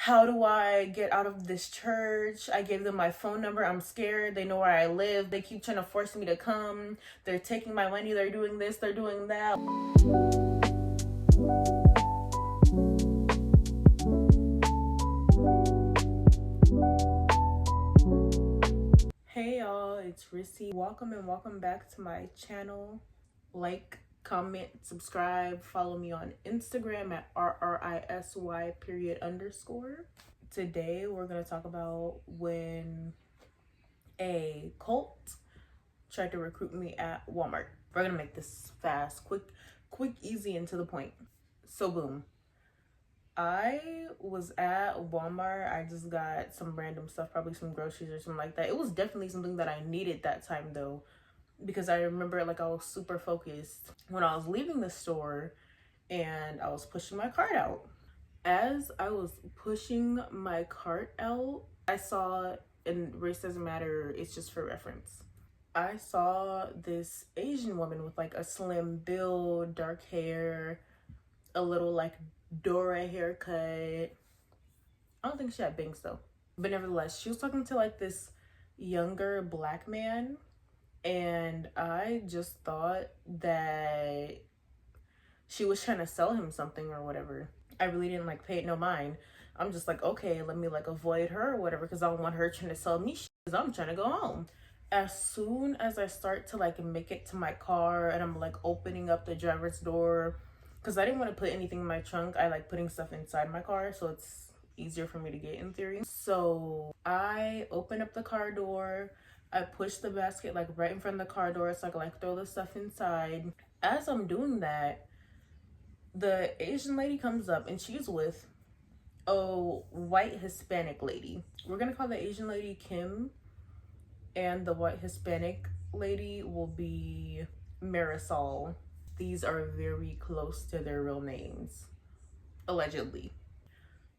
how do I get out of this church? I gave them my phone number. I'm scared. They know where I live. They keep trying to force me to come. They're taking my money. They're doing this. They're doing that. Hey y'all, it's Rissy. Welcome and welcome back to my channel. Like, comment, subscribe, follow me on Instagram at RRISY__. Today we're going to talk about when a cult tried to recruit me at Walmart. We're going to make this fast, quick, easy, and to the point. So boom. I was at Walmart. I just got some random stuff, probably some groceries or something like that. It was definitely something that I needed that time though, because I remember like I was super focused when I was leaving the store and I was pushing my cart out. As I was pushing my cart out, I saw, and race doesn't matter, it's just for reference. I saw this Asian woman with like a slim build, dark hair, a little like Dora haircut. I don't think she had bangs though. But nevertheless, she was talking to like this younger black man, and I just thought that she was trying to sell him something or whatever. I really didn't like pay it no mind. I'm just like, okay, let me like avoid her or whatever, because I don't want her trying to sell me shit, because I'm trying to go home. As soon as I start to like make it to my car and I'm like opening up the driver's door, because I didn't want to put anything in my trunk. I like putting stuff inside my car so it's easier for me to get in theory. So I open up the car door. I push the basket like right in front of the car door so I can like throw the stuff inside. As I'm doing that, the Asian lady comes up and she's with a white Hispanic lady. We're gonna call the Asian lady Kim, and the white Hispanic lady will be Marisol. These are very close to their real names, allegedly.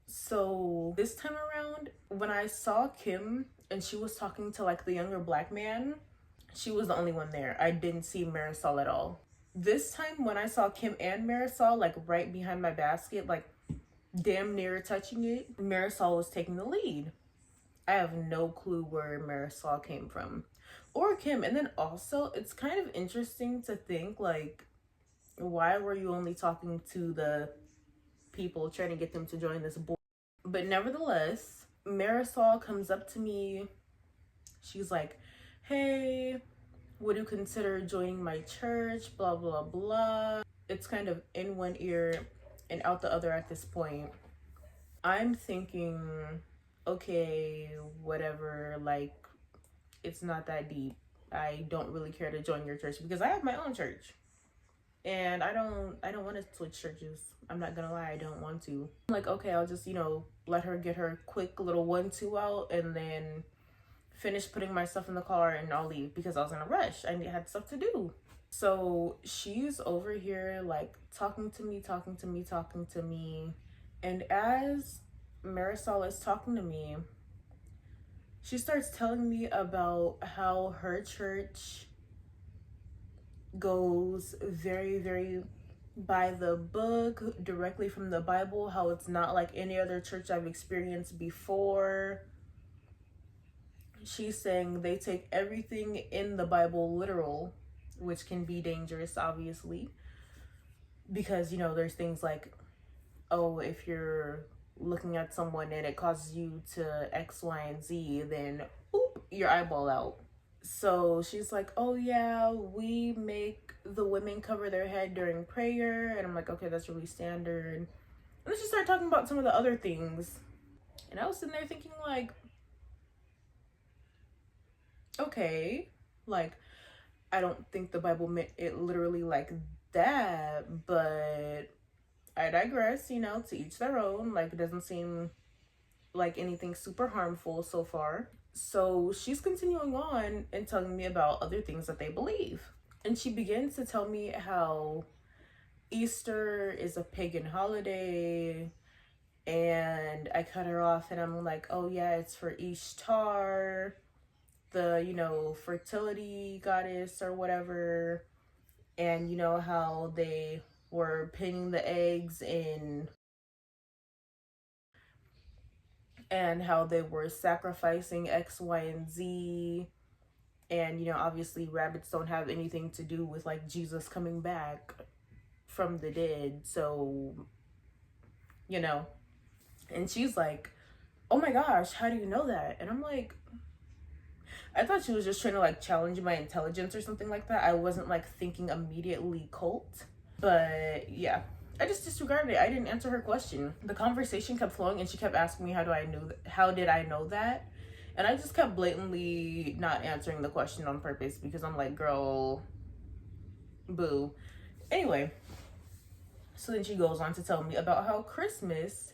So this time around, when I saw Kim and she was talking to like the younger black man, she was the only one there. I didn't see Marisol at all. This time when I saw Kim and Marisol like right behind my basket, like damn near touching it, Marisol was taking the lead. I have no clue where Marisol came from or Kim. And then also it's kind of interesting to think like, why were you only talking to the people trying to get them to join this board? But nevertheless, Marisol comes up to me. She's like, hey, would you consider joining my church? Blah, blah, blah. It's kind of in one ear and out the other at this point. I'm thinking, okay, whatever, like, it's not that deep. I don't really care to join your church because I have my own church. And I don't want to switch churches. I'm not gonna lie, I don't want to. I'm like, okay, I'll just, let her get her quick little 1-2 out and then finish putting my stuff in the car and I'll leave, because I was in a rush. I had stuff to do. So she's over here like talking to me. And as Marisol is talking to me, she starts telling me about how her church goes very, very by the book, directly from the Bible, how it's not like any other church I've experienced before. She's saying they take everything in the Bible literal, which can be dangerous, obviously, because, there's things like, oh, if you're looking at someone and it causes you to X, Y, and Z, then oop, your eyeball out. So she's like, oh yeah, we make the women cover their head during prayer. And I'm like, okay, that's really standard. And then she started talking about some of the other things. And I was sitting there thinking like, okay, like, I don't think the Bible meant it literally like that, but I digress, to each their own. Like, it doesn't seem like anything super harmful so far. So she's continuing on and telling me about other things that they believe. And she begins to tell me how Easter is a pagan holiday. And I cut her off and I'm like, oh yeah, it's for Ishtar, the, fertility goddess or whatever. And how they were pinning the eggs in and how they were sacrificing X, Y, and Z. And, you know, obviously rabbits don't have anything to do with like Jesus coming back from the dead. So, you know, and she's like, oh my gosh, how do you know that? And I'm like, I thought she was just trying to like challenge my intelligence or something like that. I wasn't like thinking immediately cult. But yeah, I just disregarded it. I didn't answer her question. The conversation kept flowing and she kept asking me how did I know that? And I just kept blatantly not answering the question on purpose because I'm like, girl, boo. Anyway, so then she goes on to tell me about how Christmas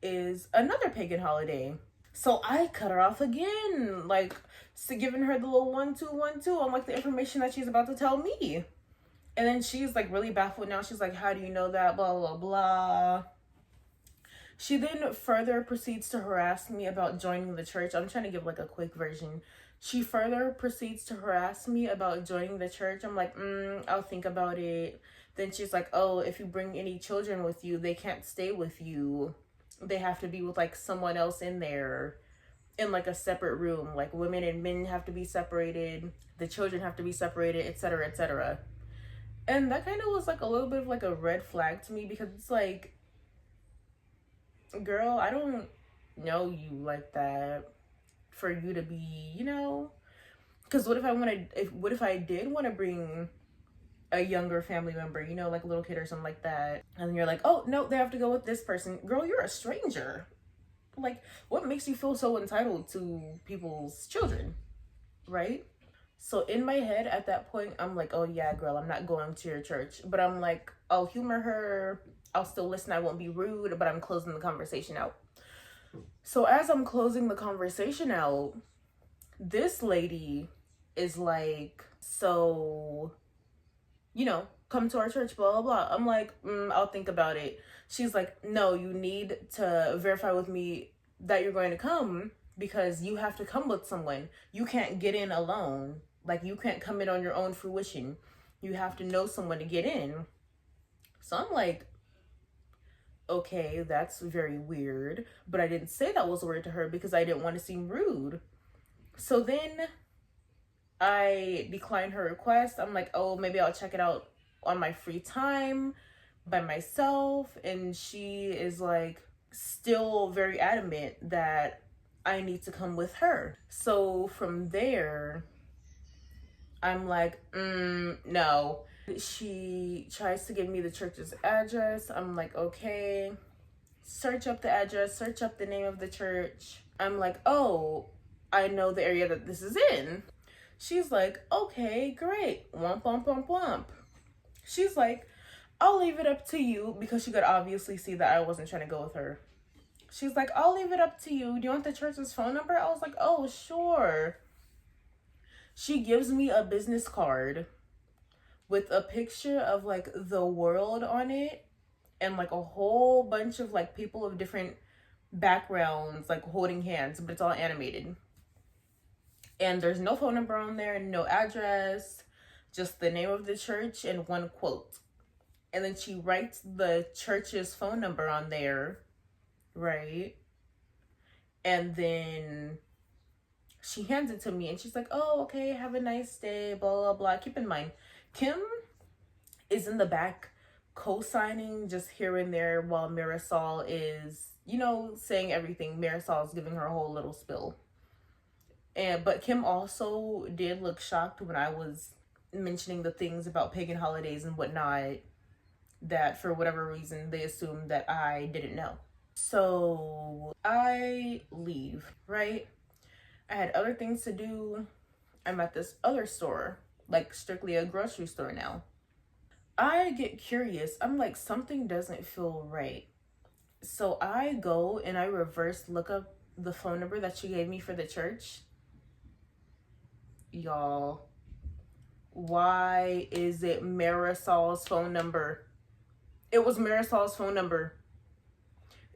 is another pagan holiday. So I cut her off again, like, so giving her the little 1 2 1 2 on like the information that she's about to tell me. And then she's like really baffled now. She's like, how do you know that? Blah, blah, blah. She then further proceeds to harass me about joining the church. I'm trying to give like a quick version. She further proceeds to harass me about joining the church. I'm like, I'll think about it. Then she's like, oh, if you bring any children with you, they can't stay with you. They have to be with like someone else in there, in like a separate room. Like women and men have to be separated. The children have to be separated, etc., etc. And that kind of was like a little bit of like a red flag to me because it's like, girl, I don't know you like that for you to be, you know, because what if I did want to bring a younger family member, you know, like a little kid or something like that, and you're like, oh no, they have to go with this person. Girl, you're a stranger. Like, what makes you feel so entitled to people's children, right? So in my head at that point, I'm like, oh yeah, girl, I'm not going to your church. But I'm like, I'll humor her. I'll still listen. I won't be rude, but I'm closing the conversation out. So as I'm closing the conversation out, this lady is like, so, you know, come to our church, blah, blah, blah. I'm like, I'll think about it. She's like, no, you need to verify with me that you're going to come because you have to come with someone. You can't get in alone. Like, you can't come in on your own fruition. You have to know someone to get in. So I'm like, okay, that's very weird. But I didn't say that was weird to her because I didn't want to seem rude. So then I declined her request. I'm like, oh, maybe I'll check it out on my free time by myself. And she is like still very adamant that I need to come with her. So from there, I'm like, no. She tries to give me the church's address. I'm like, okay. Search up the address, search up the name of the church. I'm like, oh, I know the area that this is in. She's like, okay, great. Womp, womp, womp, womp. She's like, I'll leave it up to you, because she could obviously see that I wasn't trying to go with her. She's like, I'll leave it up to you. Do you want the church's phone number? I was like, oh, sure. She gives me a business card with a picture of like the world on it and like a whole bunch of like people of different backgrounds like holding hands, but it's all animated. And there's no phone number on there, no address, just the name of the church and one quote. And then she writes the church's phone number on there, right? And then she hands it to me and she's like, oh, okay, have a nice day, blah, blah, blah. Keep in mind, Kim is in the back co-signing just here and there while Marisol is, you know, saying everything. Marisol's giving her a whole little spill. But Kim also did look shocked when I was mentioning the things about pagan holidays and whatnot that for whatever reason they assumed that I didn't know. So I leave, right? I had other things to do. I'm at this other store, like strictly a grocery store now. I get curious. I'm like, something doesn't feel right. So I go and I reverse look up the phone number that she gave me for the church. Y'all, why is it Marisol's phone number? It was Marisol's phone number.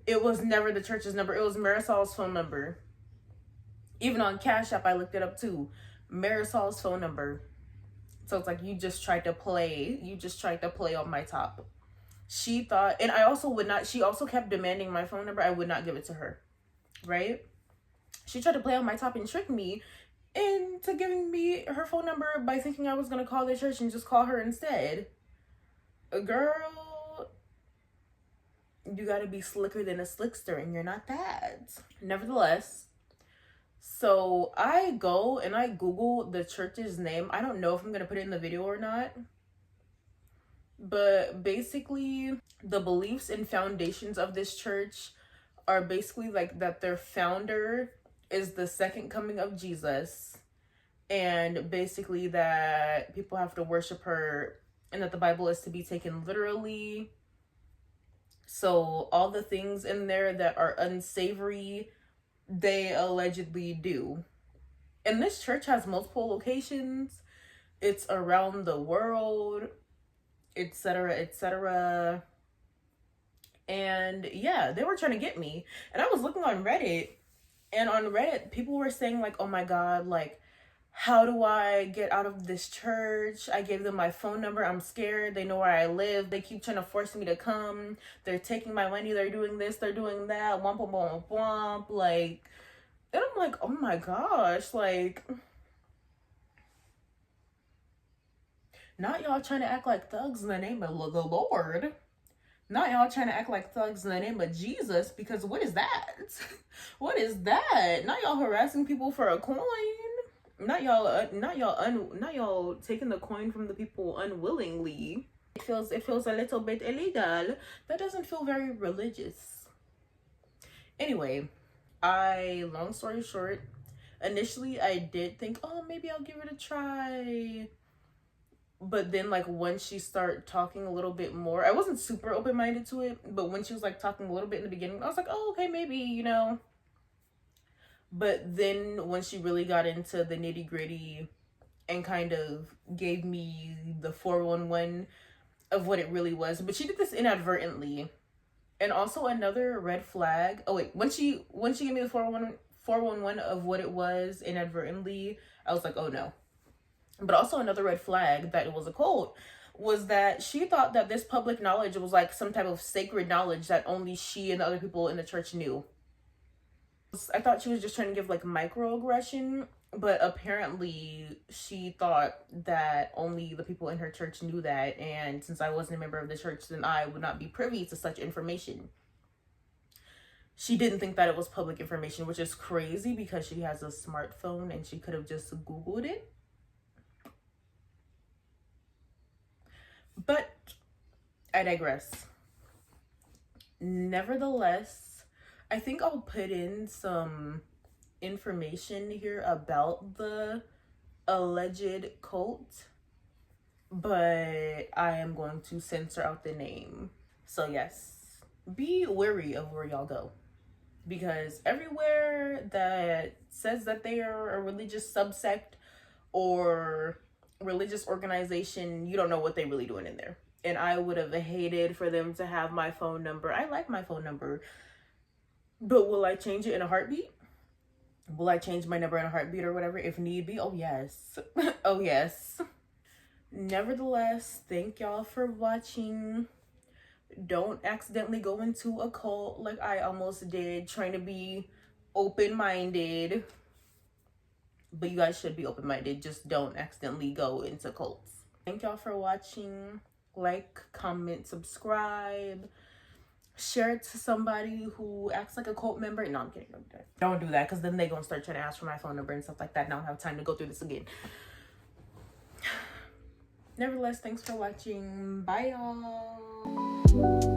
It was never the church's number. It was Marisol's phone number. Even on Cash App, I looked it up too. Marisol's phone number. So it's like, you just tried to play on my top. She thought, and I also would not, she also kept demanding my phone number. I would not give it to her. right? She tried to play on my top and trick me into giving me her phone number by thinking I was going to call the church and just call her instead. Girl, you got to be slicker than a slickster, and you're not that. Nevertheless, so I go and I Google the church's name. I don't know if I'm going to put it in the video or not. But basically, the beliefs and foundations of this church are basically like that their founder is the second coming of Jesus. And basically that people have to worship her and that the Bible is to be taken literally. So all the things in there that are unsavory, they allegedly do. And this church has multiple locations. It's around the world, etc., etc. And yeah, they were trying to get me. And I was looking on Reddit, and on Reddit, people were saying like, oh my God, like, how do I get out of this church? I gave them my phone number. I'm scared. They know where I live. They keep trying to force me to come. They're taking my money. They're doing this. They're doing that. Womp, womp, womp, womp. Like, and I'm like, oh my gosh, like, not y'all trying to act like thugs in the name of the Lord. Not y'all trying to act like thugs in the name of Jesus, because what is that? What is that? Not y'all harassing people for a coin. Not y'all taking the coin from the people unwillingly. It feels a little bit illegal. That doesn't feel very religious. Anyway, long story short, initially I did think, oh, maybe I'll give it a try. But then, like, once she started talking a little bit more, I wasn't super open-minded to it, but when she was, like, talking a little bit in the beginning, I was like, oh, okay, maybe, you know. But then when she really got into the nitty-gritty and kind of gave me the 411 of what it really was, but she did this inadvertently. And also another red flag. Oh, wait, when she gave me the 411 of what it was inadvertently, I was like, oh, no. But also another red flag that it was a cult was that she thought that this public knowledge was like some type of sacred knowledge that only she and the other people in the church knew. I thought she was just trying to give like microaggression, but apparently she thought that only the people in her church knew that, and since I wasn't a member of the church, then I would not be privy to such information. She didn't think that it was public information, which is crazy because she has a smartphone and she could have just Googled it. But I digress. Nevertheless, I think I'll put in some information here about the alleged cult, but I am going to censor out the name. So yes, be wary of where y'all go, because everywhere that says that they are a religious subsect or religious organization, you don't know what they really doing in there. And I would have hated for them to have my phone number. I like my phone number, but will I change it in a heartbeat? Will I change my number in a heartbeat or whatever if need be? Oh yes. Oh yes. Nevertheless, thank y'all for watching. Don't accidentally go into a cult like I almost did, trying to be open-minded. But you guys should be open-minded. Just don't accidentally go into cults. Thank y'all for watching. Like, comment, subscribe. Share it to somebody who acts like a cult member. No, I'm kidding. Don't do that, because then they're going to start trying to ask for my phone number and stuff like that. And I don't have time to go through this again. Nevertheless, thanks for watching. Bye, y'all.